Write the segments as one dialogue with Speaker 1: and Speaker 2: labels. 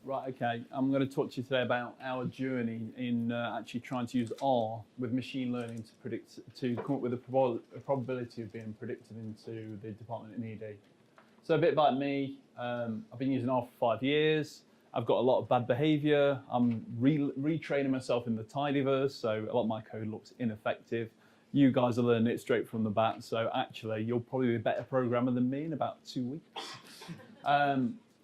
Speaker 1: Right, okay. I'm going to talk to you today about our journey in actually trying to use R with machine learning to come up with a probability of being predicted into the department in ED. So a bit about me, I've been using R for 5 years. I've got a lot of bad behavior. I'm retraining myself in the tidyverse, so a lot of my code looks ineffective. You guys are learning it straight from the bat, so actually you'll probably be a better programmer than me in about 2 weeks.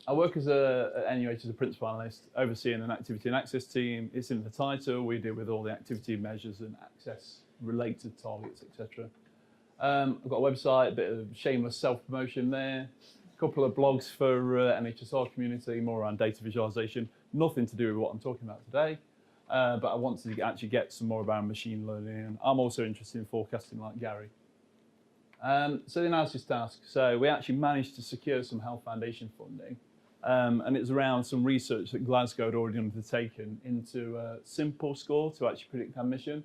Speaker 1: I work at NUH as a principal analyst, overseeing an activity and access team. It's in the title. We deal with all the activity measures and access-related targets, etc. I've got a website, a bit of shameless self-promotion there. A couple of blogs for NHS-R community, more around data visualization. Nothing to do with what I'm talking about today, but I want to actually get some more about machine learning. And I'm also interested in forecasting like Gary. So the analysis task. So we actually managed to secure some Health Foundation funding. And it's around some research that Glasgow had already undertaken into a simple score to actually predict admission.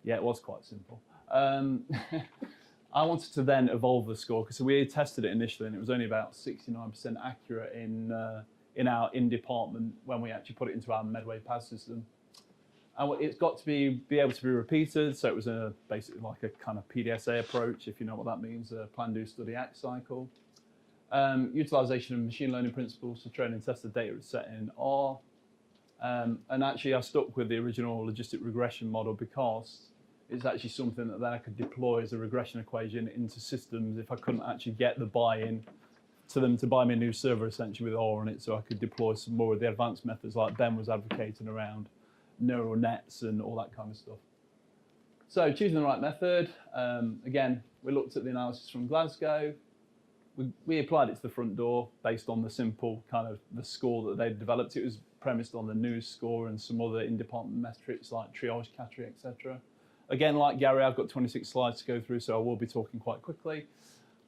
Speaker 1: Yeah, it was quite simple. I wanted to then evolve the score because we tested it initially and it was only about 69% accurate in our in-department when we actually put it into our Medway PAS system. And it's got to be able to be repeated, so it was basically like a kind of PDSA approach, if you know what that means, a plan, do, study, act cycle. Utilization of machine learning principles to train and test the data set in R. And actually I stuck with the original logistic regression model because it's actually something that then I could deploy as a regression equation into systems if I couldn't actually get the buy-in to them to buy me a new server essentially with R on it, so I could deploy some more of the advanced methods like Ben was advocating around neural nets and all that kind of stuff. So choosing the right method, again, we looked at the analysis from Glasgow. We applied it to the front door based on the simple kind of the score that they'd developed. It was premised on the news score and some other in-department metrics like triage category, etc. Again, like Gary, I've got 26 slides to go through, so I will be talking quite quickly.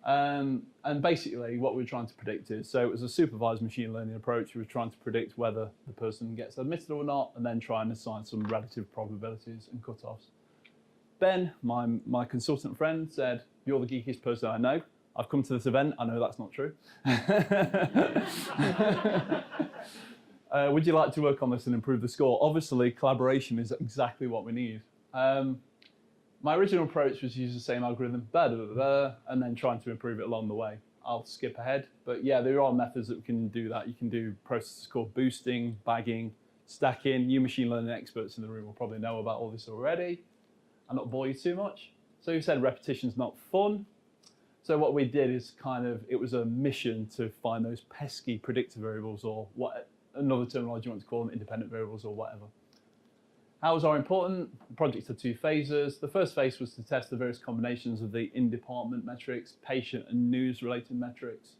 Speaker 1: And basically what we're trying to predict is, so it was a supervised machine learning approach. We were trying to predict whether the person gets admitted or not, and then try and assign some relative probabilities and cutoffs. Ben, my consultant friend, said, "You're the geekiest person I know. I've come to this event. I know that's not true. Would you like to work on this and improve the score?" Obviously, collaboration is exactly what we need. My original approach was to use the same algorithm, and then trying to improve it along the way. I'll skip ahead, but yeah, there are methods that we can do that. You can do processes called boosting, bagging, stacking. You machine learning experts in the room will probably know about all this already. I'll not bore you too much. So you said repetition's not fun. So what we did is it was a mission to find those pesky predictor variables, or what another terminology you want to call them, independent variables or whatever. How was R important? The project had 2 phases. The first phase was to test the various combinations of the in-department metrics, patient and news-related metrics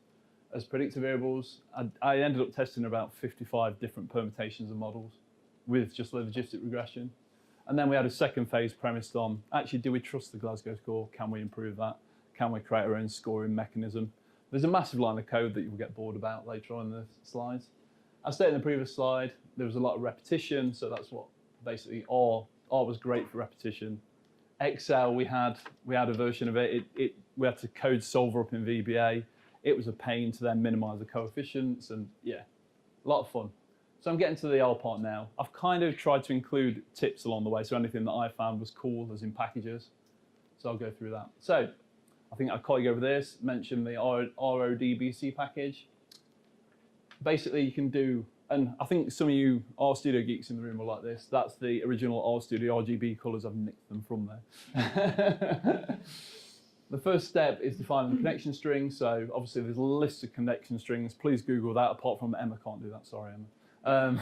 Speaker 1: as predictor variables. I ended up testing about 55 different permutations of models with just logistic regression. And then we had a second phase premised on, actually, do we trust the Glasgow score? Can we improve that? Can we create our own scoring mechanism? There's a massive line of code that you'll get bored about later on in the slides. I stated in the previous slide, there was a lot of repetition, so that's what basically R was great for repetition. Excel, we had a version of it. We had to code solver up in VBA. It was a pain to then minimize the coefficients, and yeah, a lot of fun. So I'm getting to the R part now. I've kind of tried to include tips along the way, so anything that I found was cool as in packages. So I'll go through that. So I think our colleague over there mentioned the RODBC package. Basically, you can do, and I think some of you RStudio geeks in the room will like this. That's the original RStudio RGB colors. I've nicked them from there. The first step is defining the connection string. So obviously there's lists of connection strings. Please Google that. Apart from Emma can't do that. Sorry, Emma.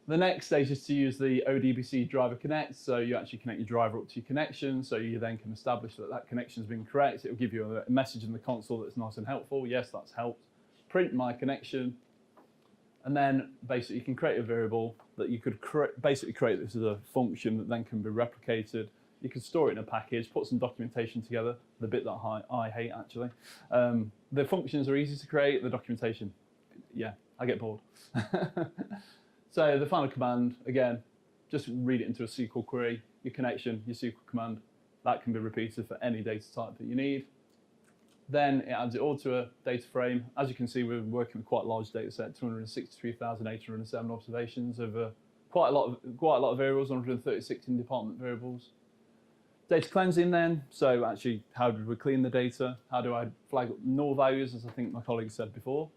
Speaker 1: The next stage is to use the ODBC driver connect. So you actually connect your driver up to your connection. So you then can establish that that connection has been correct. It will give you a message in the console that's nice and helpful. Yes, that's helped. Print my connection. And then basically you can create a variable that you could basically create this as a function that then can be replicated. You could store it in a package, put some documentation together, the bit that I hate actually. The functions are easy to create, the documentation, yeah, I get bored. So the final command, again, just read it into a SQL query, your connection, your SQL command, that can be repeated for any data type that you need. Then it adds it all to a data frame. As you can see, we're working with quite a large data set, 263,807 observations over quite a lot of variables, 136 in department variables. Data cleansing then, so actually how did we clean the data? How do I flag up null values, as I think my colleague said before?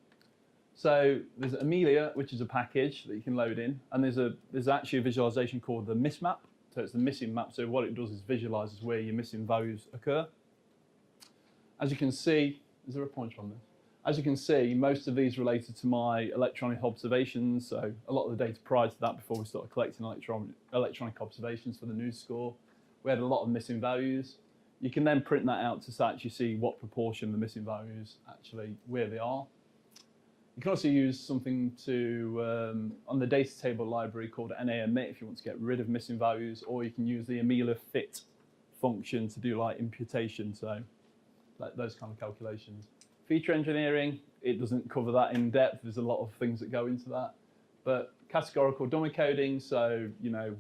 Speaker 1: So there's Amelia, which is a package that you can load in, and there's actually a visualization called the mismap. So it's the missing map, so what it does is visualizes where your missing values occur. As you can see, is there a pointer on this? As you can see, most of these related to my electronic observations, so a lot of the data prior to that, before we started collecting electronic observations for the news score, we had a lot of missing values. You can then print that out to actually see what proportion of the missing values actually, where they are. You can also use something to, on the data table library called NA-emit if you want to get rid of missing values, or you can use the Amelia fit function to do like imputation, so like those kind of calculations. Feature engineering, it doesn't cover that in depth. There's a lot of things that go into that. But categorical dummy coding, so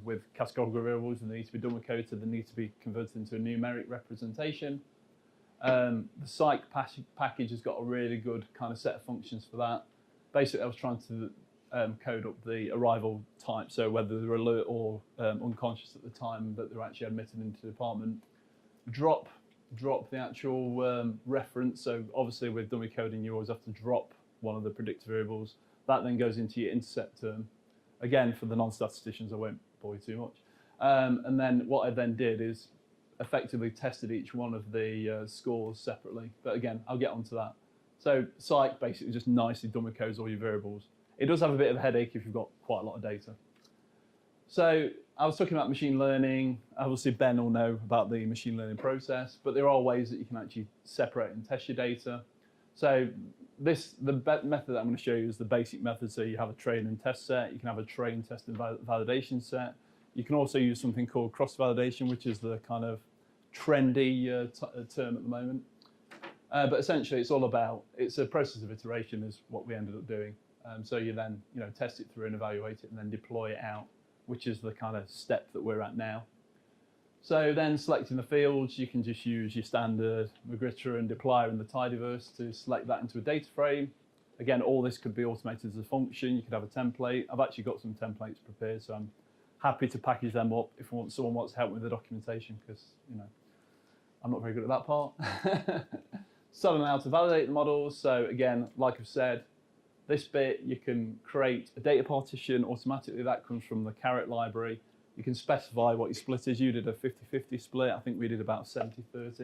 Speaker 1: with categorical variables, they need to be dummy coded, they need to be converted into a numeric representation. The psych package has got a really good kind of set of functions for that. Basically, I was trying to code up the arrival type, so whether they're alert or unconscious at the time that they're actually admitted into the department. Drop the actual reference, so obviously with dummy coding you always have to drop one of the predictor variables. That then goes into your intercept term. Again, for the non-statisticians, I won't bore you too much. And then what I then did is effectively tested each one of the scores separately. But again, I'll get onto that. So psych basically just nicely dummy codes all your variables. It does have a bit of a headache if you've got quite a lot of data. So I was talking about machine learning. Obviously, Ben will know about the machine learning process, but there are ways that you can actually separate and test your data. So the method that I'm going to show you is the basic method. So you have a train and test set. You can have a train, test, and validation set. You can also use something called cross-validation, which is the kind of trendy term at the moment. But essentially, it's all about, it's a process of iteration is what we ended up doing. So you then test it through and evaluate it and then deploy it out, which is the kind of step that we're at now. So then selecting the fields, you can just use your standard Magritte and deployer in the tidyverse to select that into a data frame. Again, all this could be automated as a function. You could have a template. I've actually got some templates prepared, so I'm happy to package them up if someone wants to help with the documentation, because I'm not very good at that part. So now to validate the models. So again, like I've said, this bit you can create a data partition automatically. That comes from the Caret library. You can specify what your split is. You did a 50-50 split. I think we did about 70-30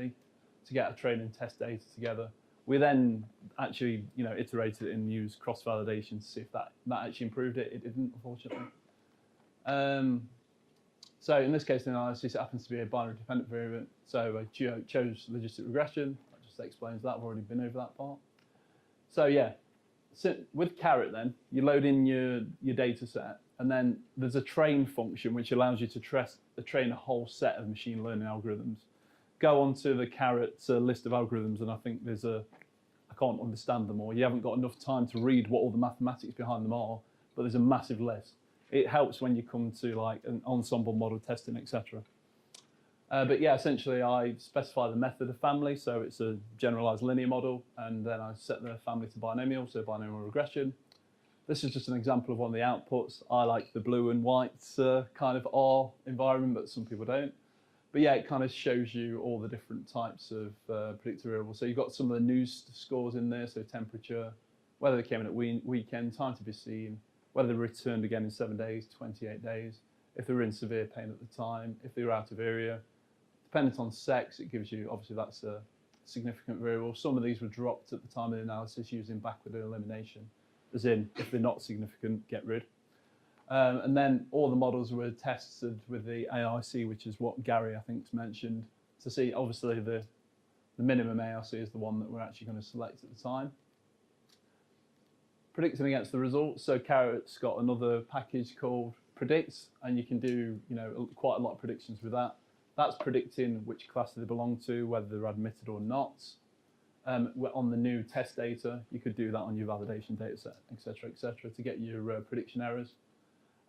Speaker 1: to get a train and test data together. We then actually iterated it and used cross-validation to see if that actually improved it. It didn't, unfortunately. So in this case, the analysis, it happens to be a binary dependent variant. So I chose logistic regression. That just explains that. I've already been over that part. So yeah, so with Caret then, you load in your data set, and then there's a train function which allows you to train a whole set of machine learning algorithms. Go onto the Caret list of algorithms, and I think I can't understand them all. You haven't got enough time to read what all the mathematics behind them are, but there's a massive list. It helps when you come to like an ensemble model testing, etc. But yeah, essentially I specify the method of family, so it's a generalized linear model, and then I set the family to binomial, so binomial regression. This is just an example of one of the outputs. I like the blue and white kind of R environment, but some people don't. But yeah, it kind of shows you all the different types of predictor variables. So you've got some of the news scores in there, so temperature, whether they came in at weekend, time to be seen, whether they returned again in 7 days, 28 days, if they were in severe pain at the time, if they were out of area. Dependent on sex, it gives you, obviously that's a significant variable. Some of these were dropped at the time of the analysis using backward elimination, as in, if they're not significant, get rid. And then all the models were tested with the AIC, which is what Gary, I think, mentioned, to see, obviously, the minimum AIC is the one that we're actually going to select at the time. Predicting against the results. So Caret's got another package called Predict, and you can do quite a lot of predictions with that. That's predicting which class they belong to, whether they're admitted or not. On the new test data, you could do that on your validation data set, etc., to get your prediction errors.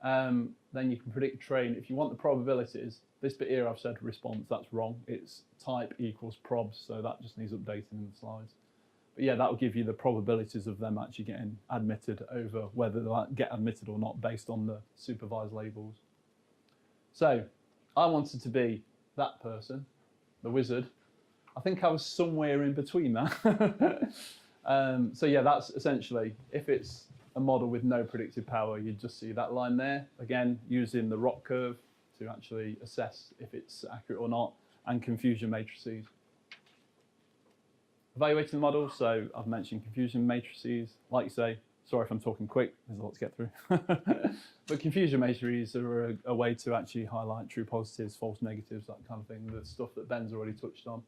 Speaker 1: Then you can predict train. If you want the probabilities, this bit here I've said response, that's wrong. It's type equals probs, so that just needs updating in the slides. But yeah, that will give you the probabilities of them actually getting admitted over whether they'll get admitted or not based on the supervised labels. So I wanted to be that person, the wizard. I think I was somewhere in between that. So yeah, that's essentially, if it's a model with no predictive power, you just see that line there. Again, using the ROC curve to actually assess if it's accurate or not, and confusion matrices. Evaluating the model, so I've mentioned confusion matrices. Like you say, sorry if I'm talking quick, there's a lot to get through. But confusion matrices are a way to actually highlight true positives, false negatives, that kind of thing, the stuff that Ben's already touched on.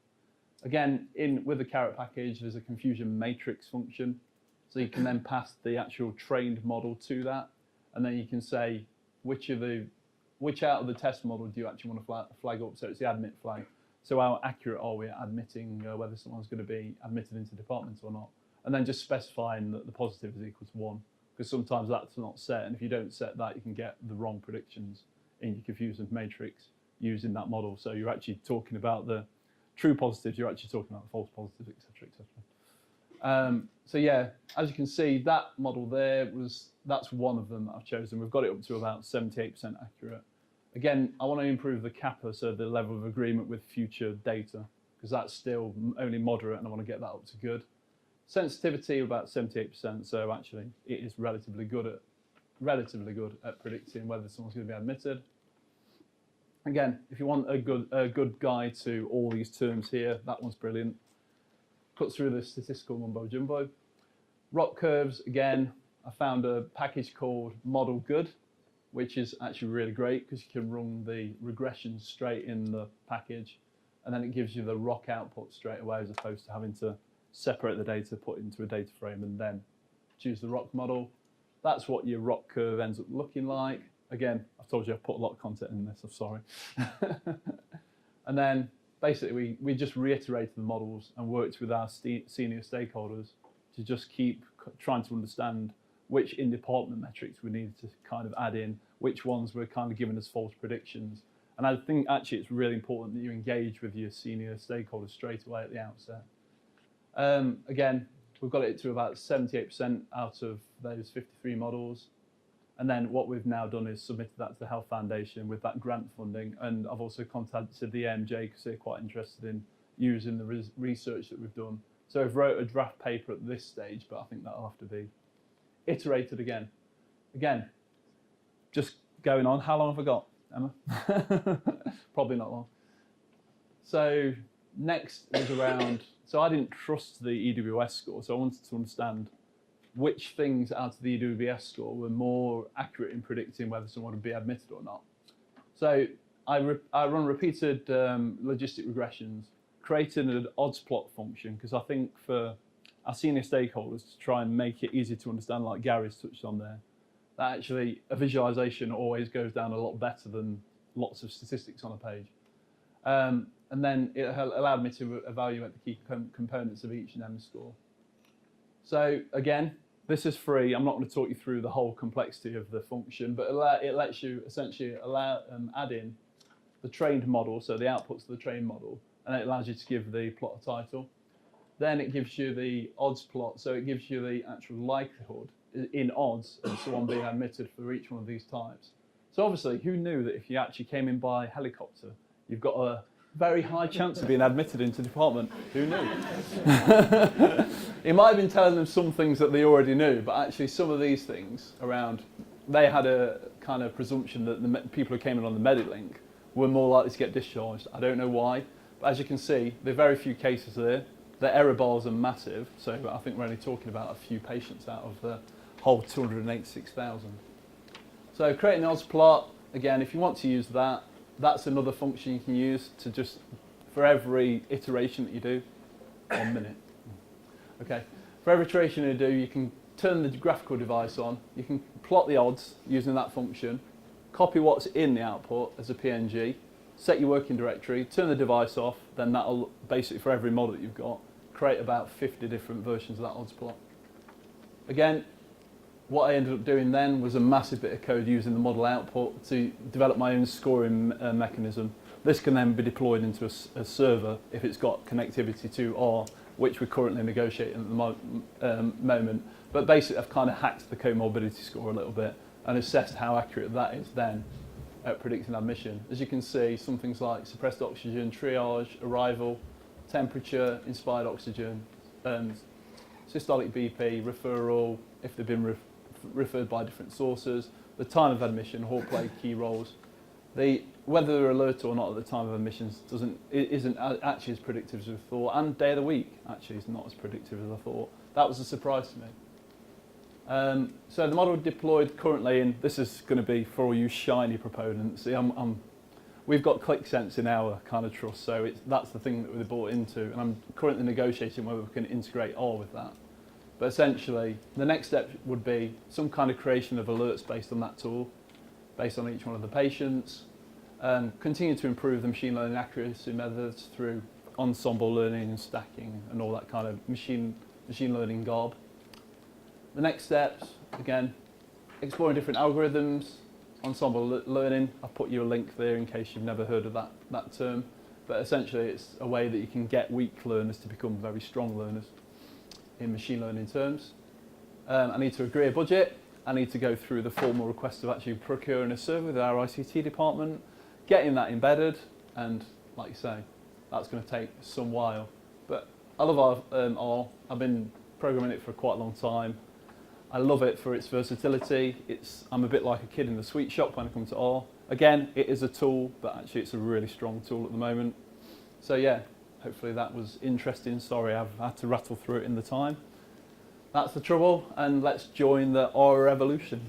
Speaker 1: Again, with the carrot package, there's a confusion matrix function. So you can then pass the actual trained model to that, and then you can say which out of the test model do you actually want to flag up. So it's the admit flag. So how accurate are we at admitting whether someone's going to be admitted into departments or not? And then just specifying that the positive is equal to 1, because sometimes that's not set, and if you don't set that, you can get the wrong predictions in your confusion matrix using that model. So you're actually talking about the true positives, you're actually talking about the false positives, etc., etc. So yeah, as you can see, that model there that's one of them that I've chosen. We've got it up to about 78% accurate. Again, I want to improve the kappa, so the level of agreement with future data, because that's still only moderate, and I want to get that up to good. Sensitivity about 78%, so actually it is relatively good at predicting whether someone's going to be admitted. Again, if you want a good guide to all these terms here, that one's brilliant. Cuts through the statistical mumbo jumbo. ROC curves, again, I found a package called Model Good, which is actually really great because you can run the regressions straight in the package, and then it gives you the ROC output straight away, as opposed to having to separate the data, put it into a data frame, and then choose the ROC model. That's what your ROC curve ends up looking like. Again, I've told you I've put a lot of content in this, I'm sorry. And then basically we just reiterated the models and worked with our senior stakeholders to just keep trying to understand which in-department metrics we needed to kind of add in, which ones were kind of giving us false predictions. And I think actually it's really important that you engage with your senior stakeholders straight away at the outset. Again, we've got it to about 78% out of those 53 models. And then what we've now done is submitted that to the Health Foundation with that grant funding. And I've also contacted the AMJ because they're quite interested in using the research that we've done. So I've wrote a draft paper at this stage, but I think that'll have to be iterated again. Again, just going on. How long have I got, Emma? Probably not long. So next was around, so I didn't trust the EWS score, so I wanted to understand which things out of the EWS score were more accurate in predicting whether someone would be admitted or not. So I run repeated logistic regressions, created an odds plot function, because I think for our senior stakeholders to try and make it easy to understand, like Gary's touched on there, that actually a visualization always goes down a lot better than lots of statistics on a page. And then it allowed me to evaluate the key components of each NEM score. So again, this is free. I'm not going to talk you through the whole complexity of the function, but it lets you essentially add in the trained model, so the outputs of the trained model, and it allows you to give the plot a title. Then it gives you the odds plot, so it gives you the actual likelihood in odds of someone being admitted for each one of these types. So obviously, who knew that if you actually came in by helicopter, you've got a very high chance of being admitted into the department? Who knew? He might have been telling them some things that they already knew, but actually some of these things around, they had a kind of presumption that the people who came in on the Medilink were more likely to get discharged. I don't know why, but as you can see, there are very few cases there. The error bars are massive, so I think we're only talking about a few patients out of the whole 286,000. So creating an odds plot, again, if you want to use that, that's another function you can use to just, for every iteration that you do, 1 minute. Okay, for every iteration you do, you can turn the graphical device on, you can plot the odds using that function, copy what's in the output as a PNG, set your working directory, turn the device off, then that'll basically, for every model that you've got, create about 50 different versions of that odds plot. Again, what I ended up doing then was a massive bit of code using the model output to develop my own scoring mechanism. This can then be deployed into a server if it's got connectivity to R, which we're currently negotiating at the moment. But basically, I've kind of hacked the comorbidity score a little bit and assessed how accurate that is then at predicting admission. As you can see, some things like suppressed oxygen, triage, arrival, temperature, inspired oxygen, systolic BP, referral, if they've been referred by different sources, the time of admission all play key roles. Whether they're alert or not at the time of admissions isn't actually as predictive as we thought, and day of the week actually is not as predictive as I thought. That was a surprise to me. So the model deployed currently, and this is going to be for all you shiny proponents. See, we've got ClickSense in our kind of trust, so that's the thing that we're bought into, and I'm currently negotiating whether we can integrate R with that. But essentially, the next step would be some kind of creation of alerts based on that tool, based on each one of the patients, continue to improve the machine learning accuracy methods through ensemble learning and stacking and all that kind of machine learning garb. The next steps, again, exploring different algorithms, ensemble learning. I've put you a link there in case you've never heard of that term. But essentially, it's a way that you can get weak learners to become very strong learners in machine learning terms. I need to agree a budget. I need to go through the formal request of actually procuring a server with our ICT department, getting that embedded, and like you say, that's going to take some while. But I love R. I've been programming it for quite a long time. I love it for its versatility. I'm a bit like a kid in the sweet shop when it comes to R. Again, it is a tool, but actually it's a really strong tool at the moment. So yeah, hopefully that was interesting. Sorry, I've had to rattle through it in the time. That's the trouble, and let's join the R revolution.